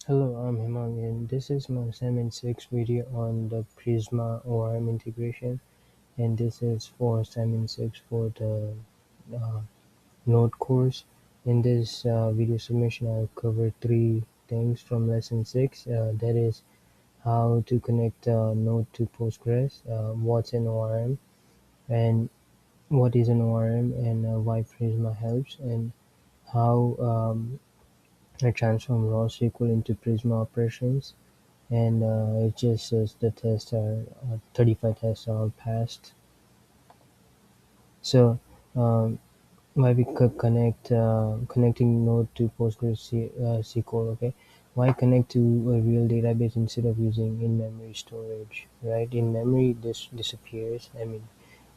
Hello, I'm Hemang, and this is my assignment 6 video on the Prisma ORM integration. And this is for assignment 6 for the uh, Node course. In this video submission, I'll cover three things from lesson 6. That is how to connect Node to Postgres, what's an ORM, and what is an ORM, and why Prisma helps, and how I transform raw SQL into Prisma operations. And it just says the tests are 35 tests are all passed. So why we could connecting Node to Postgres SQL, okay? Why connect to a real database instead of using in-memory storage, right? In memory, this disappears.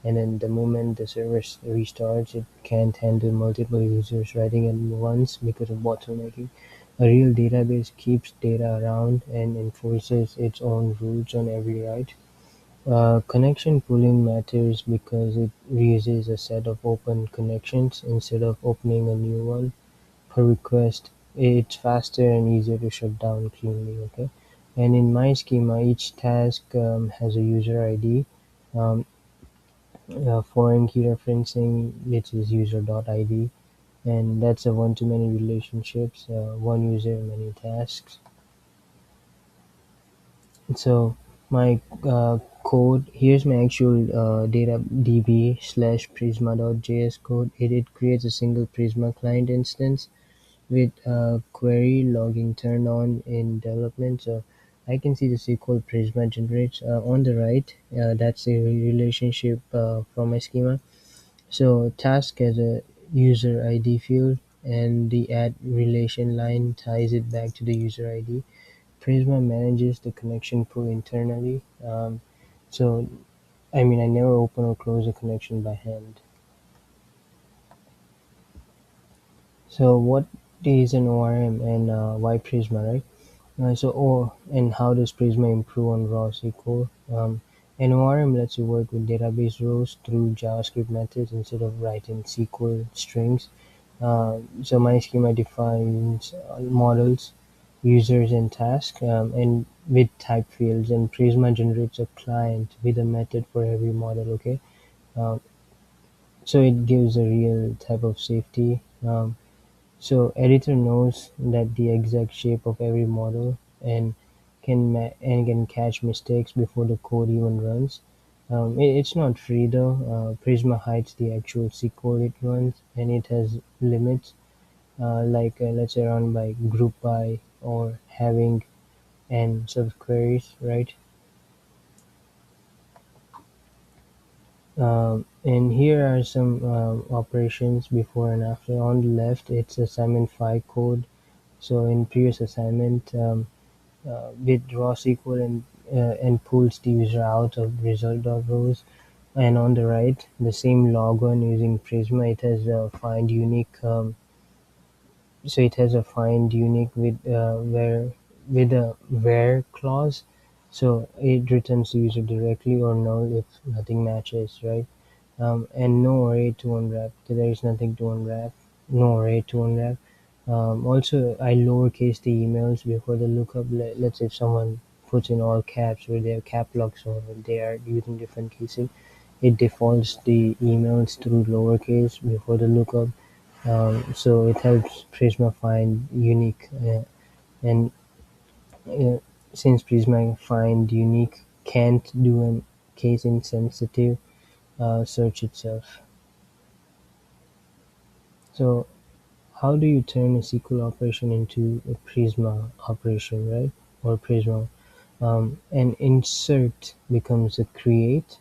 And then the moment the server restarts, it can't handle multiple users writing at once because of bottlenecking. A real database keeps data around and enforces its own rules on every write. Connection pooling matters because it reuses a set of open connections instead of opening a new one per request. It's faster and easier to shut down cleanly. Okay, and in my schema, each task has a user ID, um, foreign key referencing, which is user.id, and that's a one-to-many relationships, one user, many tasks. So my code, here's my actual data db slash prisma.js code. It creates a single Prisma client instance with query logging turned on in development. So I can see the SQL Prisma generates on the right. That's a relationship from my schema. So task has a user ID field, and the add relation line ties it back to the user ID. Prisma manages the connection pool internally. So I never open or close a connection by hand. So what is an ORM, and why Prisma, right? And how does Prisma improve on raw SQL? An ORM lets you work with database rows through JavaScript methods instead of writing SQL strings. So my schema defines models, users, and tasks, and with type fields. And Prisma generates a client with a method for every model. Okay, um, so it gives a real type of safety. So editor knows that the exact shape of every model and can catch mistakes before the code even runs. It's not free though. Prisma hides the actual SQL it runs, and it has limits, like let's say run by group by or having n subqueries, right? And here are some operations before and after. On the left, it's assignment 5 code. So in previous assignment, with raw SQL and pulls the user out of result.rows. And on the right, the same logon using Prisma. It has a find unique. So it has a find unique with a where clause. So it returns the user directly or null if nothing matches, right? And no array to unwrap. There is nothing to unwrap. No array to unwrap. Also, I lowercase the emails before the lookup. Let's say if someone puts in all caps where they have cap locks or they are using different casing, it defaults the emails through lowercase before the lookup. So it helps Prisma find unique. And uh, since Prisma find unique can't do an case insensitive search itself. So how do you turn a SQL operation into a Prisma operation, right? Or Prisma. An insert becomes a create.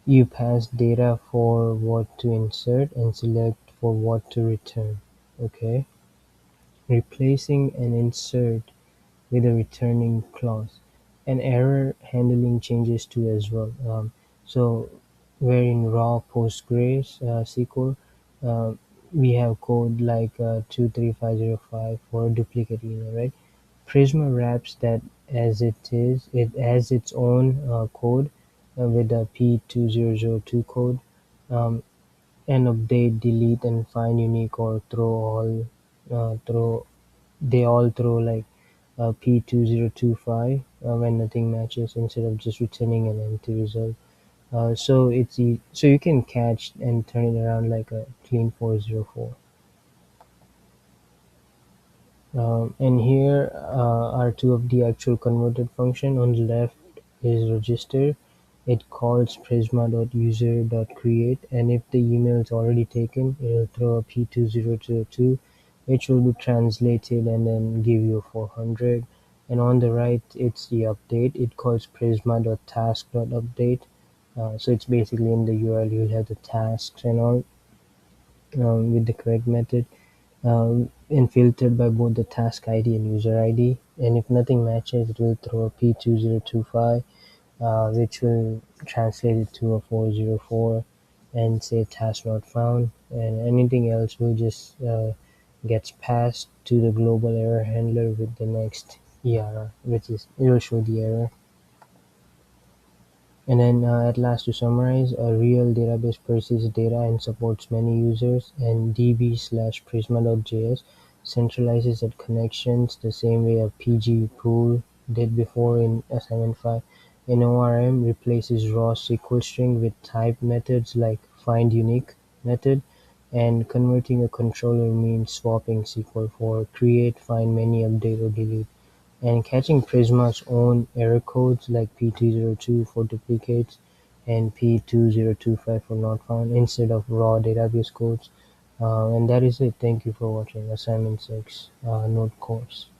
You pass data for what to insert and select for what to return. Okay. Replacing an insert with a returning clause. And error handling changes too as well. So where in raw Postgres SQL, uh, we have code like 23505 for a duplicate email, right? Prisma wraps that as it is. It has its own code with a P2002 code, um, and update, delete, and find unique or throw all. Throw they all throw like P2025 when nothing matches instead of just returning an empty result. So you can catch and turn it around like a clean 404. And here are two of the actual converted function. On the left is register. It calls prisma.user.create, and if the email is already taken, it will throw a P2002, which will be translated and then give you 400. And on the right, it's the update. It calls prisma.task.update. So it's basically in the URL, you'll have the tasks and all with the correct method and filtered by both the task ID and user ID. And if nothing matches, it will throw a P2025, which will translate it to a 404 and say task not found. And anything else will just gets passed to the global error handler with the next error, which is it will show the error. And then at last, to summarize, a real database persists data and supports many users, and db/prisma.js centralizes its connections the same way a PG pool did before in assignment 5. An ORM replaces raw SQL string with type methods like findUnique method, and converting a controller means swapping SQL for create, find many, update, or delete. And catching Prisma's own error codes like P202 for duplicates and P2025 for not found instead of raw database codes. And that is it. Thank you for watching Assignment 6 Node course.